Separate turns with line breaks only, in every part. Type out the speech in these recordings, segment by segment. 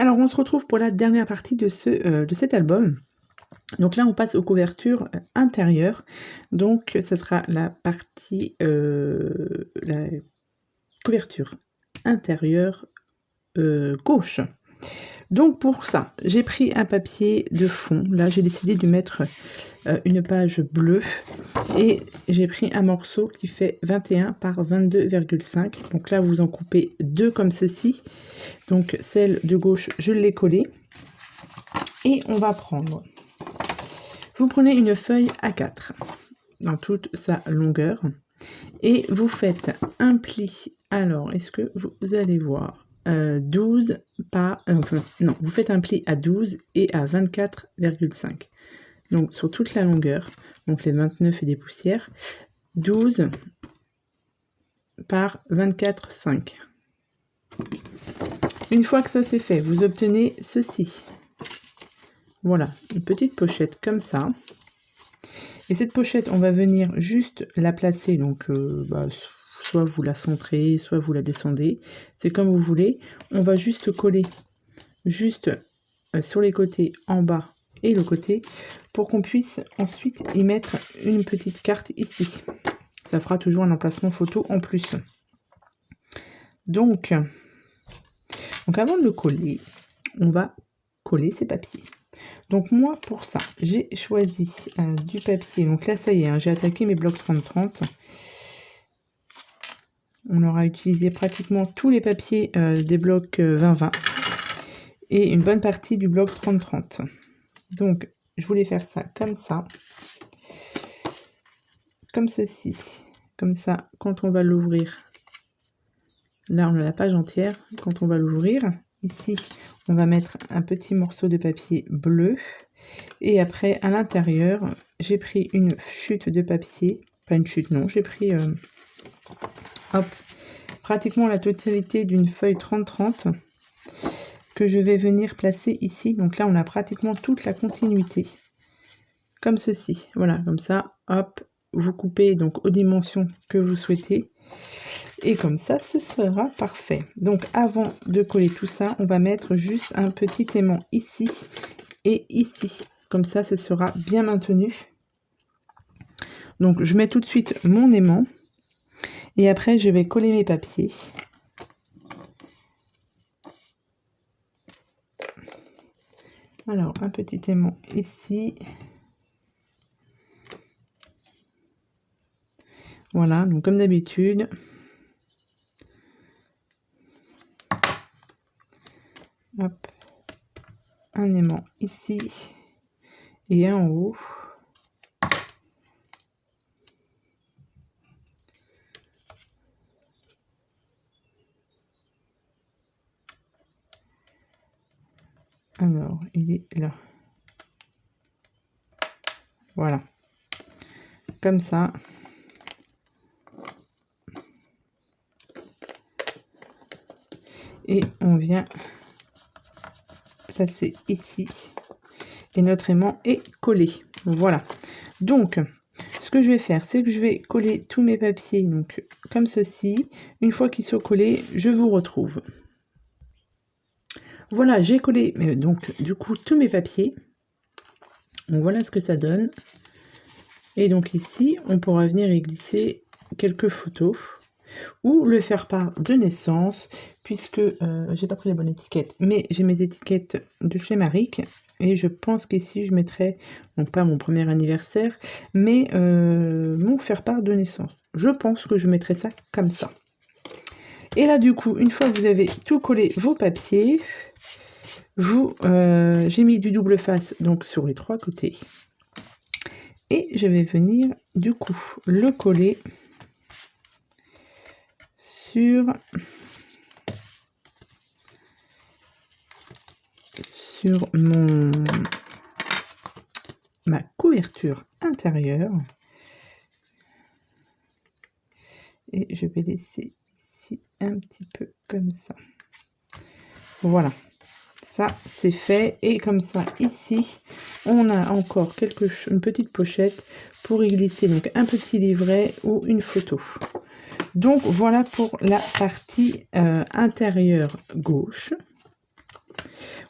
Alors, on se retrouve pour la dernière partie de cet album. Donc là, on passe aux couvertures intérieures. Donc, ce sera la partie, la couverture intérieure gauche. Donc pour ça, j'ai pris un papier de fond. Là, j'ai décidé de mettre une page bleue et j'ai pris un morceau qui fait 21 par 22,5. Donc là, vous en coupez deux comme ceci. Donc celle de gauche, je l'ai collée. Et on va prendre... Vous prenez une feuille A4 dans toute sa longueur et vous faites un pli. Alors, est-ce que vous allez voir 12 par... non, vous faites un pli à 12 et à 24,5. Donc, sur toute la longueur, donc les 29 et des poussières, 12 par 24,5. Une fois que ça c'est fait, vous obtenez ceci. Voilà, une petite pochette comme ça. Et cette pochette, on va venir juste la placer, donc soit vous la centrez, soit vous la descendez. C'est comme vous voulez. On va juste coller juste sur les côtés en bas et le côté pour qu'on puisse ensuite y mettre une petite carte ici. Ça fera toujours un emplacement photo en plus. Donc avant de le coller, on va coller ces papiers. Donc moi, pour ça, j'ai choisi du papier. Donc là, ça y est, hein, j'ai attaqué mes blocs 30-30. On aura utilisé pratiquement tous les papiers des blocs 20-20 et une bonne partie du bloc 30-30. Donc, je voulais faire ça, comme ceci. Comme ça, quand on va l'ouvrir, là, on a la page entière. Quand on va l'ouvrir, ici, on va mettre un petit morceau de papier bleu. Et après, à l'intérieur, j'ai pris une chute de papier. Pas une chute, non. J'ai pris pratiquement la totalité d'une feuille 30-30 que je vais venir placer ici. Donc là, on a pratiquement toute la continuité. Comme ceci. Voilà, comme ça. Hop, vous coupez donc aux dimensions que vous souhaitez. Et comme ça, ce sera parfait. Donc, avant de coller tout ça, on va mettre juste un petit aimant ici et ici. Comme ça, ce sera bien maintenu. Donc, je mets tout de suite mon aimant. Et après, je vais coller mes papiers. Alors, un petit aimant ici. Voilà, donc comme d'habitude. Hop. Un aimant ici et un en haut. Alors, il est là. Voilà. Comme ça. Et on vient placer ici. Et notre aimant est collé. Voilà. Donc, ce que je vais faire, c'est que je vais coller tous mes papiers, donc comme ceci. Une fois qu'ils sont collés, je vous retrouve. Voilà, j'ai collé donc du coup tous mes papiers. Donc voilà ce que ça donne. Et donc ici, on pourra venir y glisser quelques photos ou le faire part de naissance, puisque j'ai pas pris les bonnes étiquettes, mais j'ai mes étiquettes de chez Maric. Et je pense qu'ici, je mettrai, donc pas mon premier anniversaire, mais mon faire part de naissance. Je pense que je mettrai ça comme ça. Et là, du coup, une fois que vous avez tout collé vos papiers, j'ai mis du double face donc sur les trois côtés. Et je vais venir, du coup, le coller sur ma couverture intérieure. Et je vais laisser ici un petit peu comme ça. Voilà. Ça, c'est fait. Et comme ça, ici, on a encore une petite pochette pour y glisser donc un petit livret ou une photo. Donc, voilà pour la partie intérieure gauche.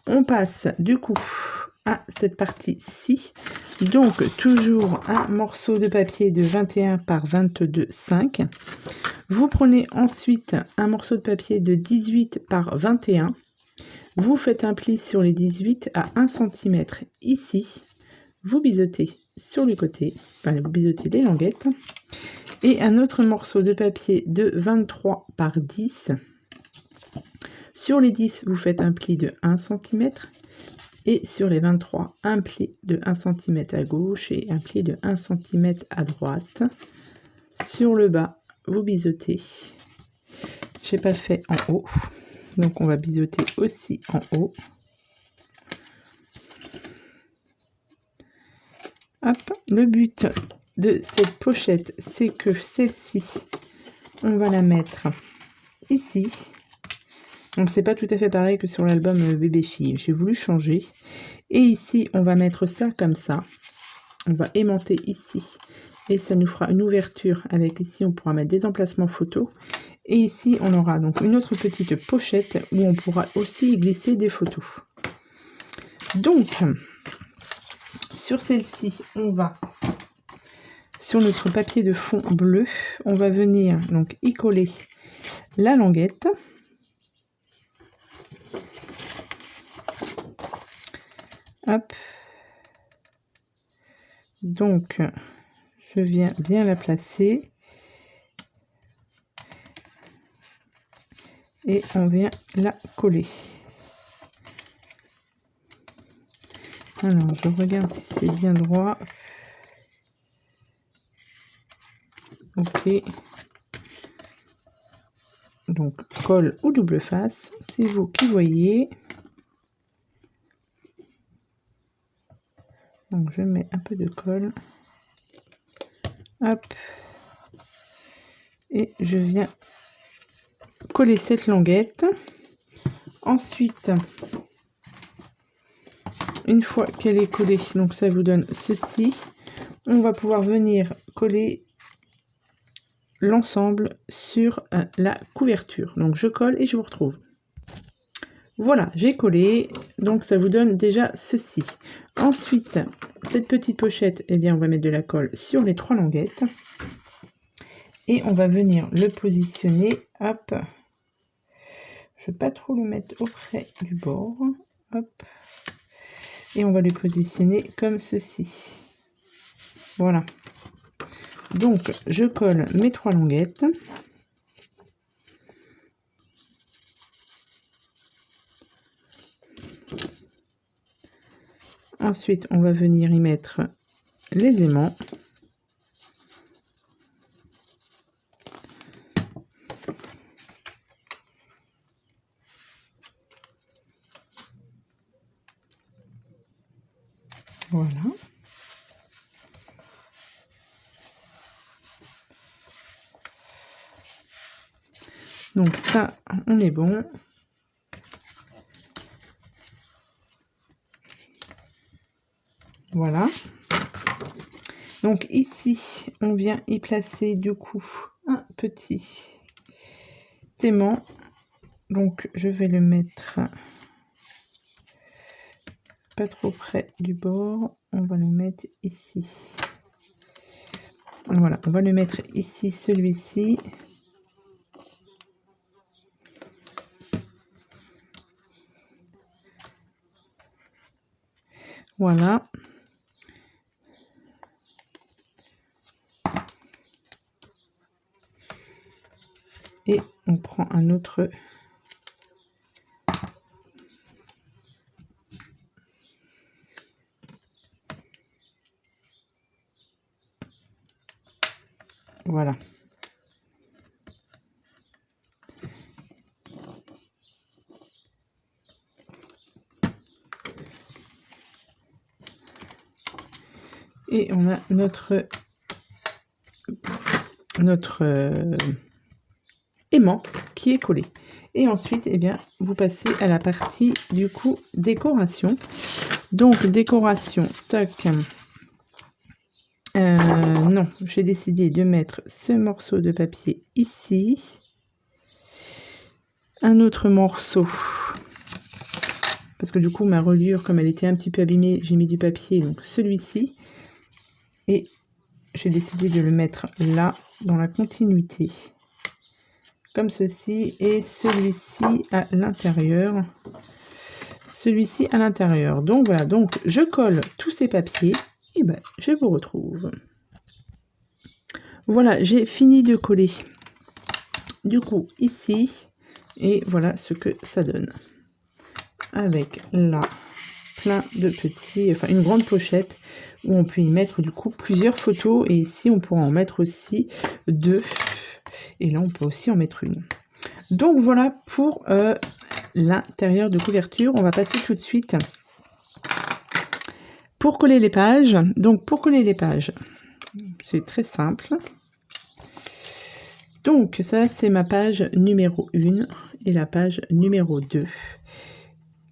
On passe du coup à cette partie-ci. Donc toujours un morceau de papier de 21 par 22,5. Vous prenez ensuite un morceau de papier de 18 par 21. Vous faites un pli sur les 18 à 1 cm ici. Vous biseautez sur le côté, enfin vous biseautez les languettes. Et un autre morceau de papier de 23 par 10. Sur les 10, vous faites un pli de 1 cm. Et sur les 23, un pli de 1 cm à gauche et un pli de 1 cm à droite. Sur le bas, vous biseautez. J'ai pas fait en haut, donc on va biseauter aussi en haut. Hop, le but de cette pochette, c'est que celle-ci, on va la mettre ici. Donc c'est pas tout à fait pareil que sur l'album bébé fille, j'ai voulu changer. Et ici on va mettre ça comme ça, on va aimanter ici et ça nous fera une ouverture avec ici on pourra mettre des emplacements photos. Et ici on aura donc une autre petite pochette où on pourra aussi glisser des photos. Donc sur celle-ci on va, sur notre papier de fond bleu, on va venir donc y coller la languette. Hop. Donc, je viens bien la placer. Et on vient la coller. Alors, je regarde si c'est bien droit. Ok. Donc, colle ou double face, c'est vous qui voyez. Donc je mets un peu de colle. Hop. Et je viens coller cette languette. Ensuite, une fois qu'elle est collée, donc ça vous donne ceci, on va pouvoir venir coller l'ensemble sur la couverture. Donc je colle et je vous retrouve. Voilà, j'ai collé, donc ça vous donne déjà ceci. Ensuite, cette petite pochette, eh bien, on va mettre de la colle sur les 3 languettes. Et on va venir le positionner, hop. Je ne vais pas trop le mettre auprès du bord, hop. Et on va le positionner comme ceci. Voilà. Donc, je colle mes 3 languettes. Ensuite, on va venir y mettre les aimants. Voilà. Donc ça, on est bon. Voilà. Donc ici, on vient y placer du coup un petit aimant. Donc je vais le mettre pas trop près du bord. On va le mettre ici. Voilà, on va le mettre ici, celui-ci. Voilà. Et on prend un autre. Voilà. Et on a notre aimant qui est collé. Et ensuite, eh bien, vous passez à la partie du coup décoration. Donc décoration, tac. Non, j'ai décidé de mettre ce morceau de papier ici. Un autre morceau parce que du coup, ma reliure, comme elle était un petit peu abîmée, j'ai mis du papier, donc celui-ci. Et j'ai décidé de le mettre là, dans la continuité. Comme ceci, et celui-ci à l'intérieur. Celui-ci à l'intérieur. Donc voilà, donc je colle tous ces papiers, et ben je vous retrouve. Voilà, j'ai fini de coller. Du coup, ici, et voilà ce que ça donne. Avec là, plein de petits, enfin une grande pochette où on peut y mettre du coup plusieurs photos. Et ici, on pourra en mettre aussi 2. Et là, on peut aussi en mettre une. Donc voilà pour l'intérieur de couverture. On va passer tout de suite pour coller les pages. Donc pour coller les pages, c'est très simple. Donc ça, c'est ma page numéro 1 et la page numéro 2.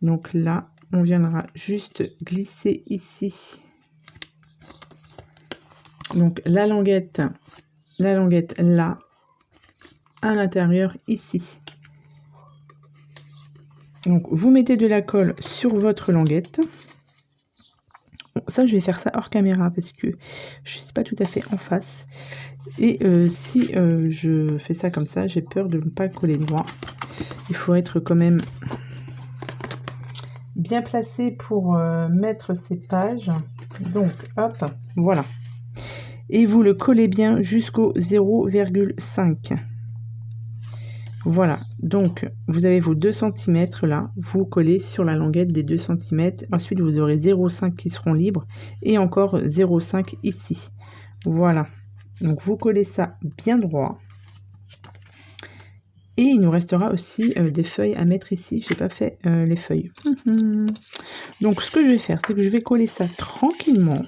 Donc là, on viendra juste glisser ici. Donc la languette là, à l'intérieur ici. Donc vous mettez de la colle sur votre languette. Bon, ça, je vais faire ça hors caméra parce que je ne suis pas tout à fait en face. Et si je fais ça comme ça, j'ai peur de ne pas coller droit. Il faut être quand même bien placé pour mettre ces pages. Donc, hop, voilà. Et vous le collez bien jusqu'au 0,5. Voilà, donc vous avez vos 2 cm là, vous collez sur la languette des 2 cm. Ensuite, vous aurez 0,5 qui seront libres et encore 0,5 ici. Voilà, donc vous collez ça bien droit. Et il nous restera aussi des feuilles à mettre ici. Je n'ai pas fait les feuilles. Donc ce que je vais faire, c'est que je vais coller ça tranquillement.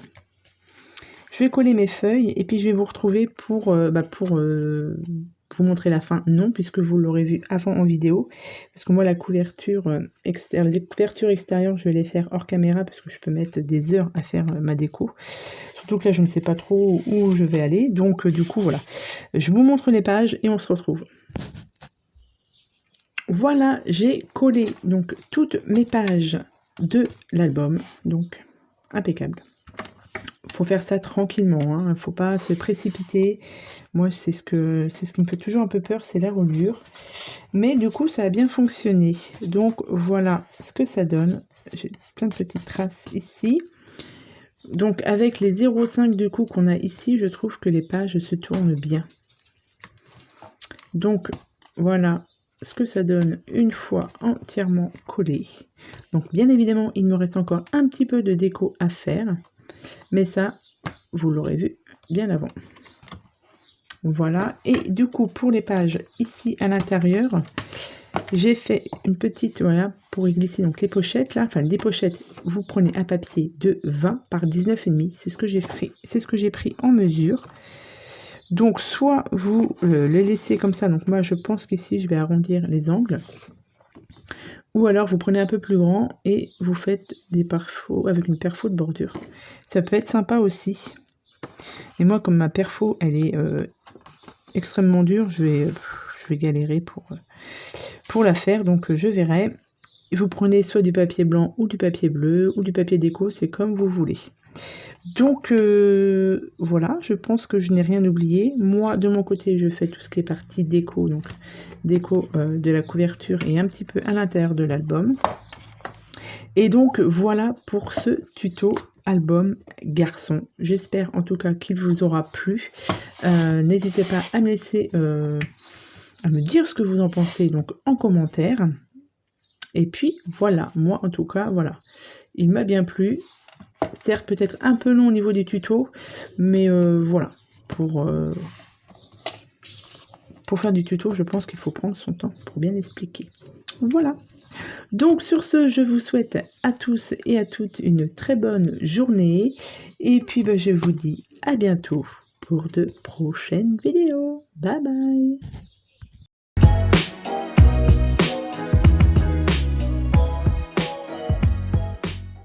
Je vais coller mes feuilles et puis je vais vous retrouver pour vous montrer la fin. Non, puisque vous l'aurez vu avant en vidéo. Parce que moi, la couverture extérieure, les couvertures extérieures, je vais les faire hors caméra parce que je peux mettre des heures à faire ma déco. Surtout que là, je ne sais pas trop où je vais aller. Donc, du coup, voilà. Je vous montre les pages et on se retrouve. Voilà, j'ai collé donc toutes mes pages de l'album. Donc, impeccable. Faut faire ça tranquillement, hein. Faut pas se précipiter. Moi, c'est ce qui me fait toujours un peu peur, c'est la reliure. Mais du coup, ça a bien fonctionné. Donc, voilà ce que ça donne. J'ai plein de petites traces ici. Donc, avec les 0,5 du coup qu'on a ici, je trouve que les pages se tournent bien. Donc, voilà ce que ça donne une fois entièrement collé. Donc, bien évidemment, il me reste encore un petit peu de déco à faire. Mais ça, vous l'aurez vu bien avant. Voilà. Et du coup, pour les pages ici à l'intérieur, j'ai fait une petite, voilà, pour y glisser donc les pochettes là. Enfin, des pochettes, vous prenez un papier de 20 par 19,5. C'est ce que j'ai pris. C'est ce que j'ai pris en mesure. Donc, soit vous les laissez comme ça. Donc, moi, je pense qu'ici, je vais arrondir les angles. Ou alors, vous prenez un peu plus grand et vous faites des perfos avec une perfo de bordure. Ça peut être sympa aussi. Et moi, comme ma perfo, elle est extrêmement dure, je vais galérer pour la faire. Donc, je verrai. Vous prenez soit du papier blanc ou du papier bleu ou du papier déco, c'est comme vous voulez. Donc, voilà, je pense que je n'ai rien oublié. Moi, de mon côté, je fais tout ce qui est partie déco. Donc, déco de la couverture et un petit peu à l'intérieur de l'album. Et donc, voilà pour ce tuto album garçon. J'espère en tout cas qu'il vous aura plu. N'hésitez pas à me laisser, à me dire ce que vous en pensez donc en commentaire. Et puis, voilà, moi en tout cas, voilà. Il m'a bien plu. Certes, peut-être un peu long au niveau des tutos, mais voilà. Pour faire du tuto, je pense qu'il faut prendre son temps pour bien expliquer. Voilà. Donc sur ce, je vous souhaite à tous et à toutes une très bonne journée. Et puis je vous dis à bientôt pour de prochaines vidéos. Bye bye.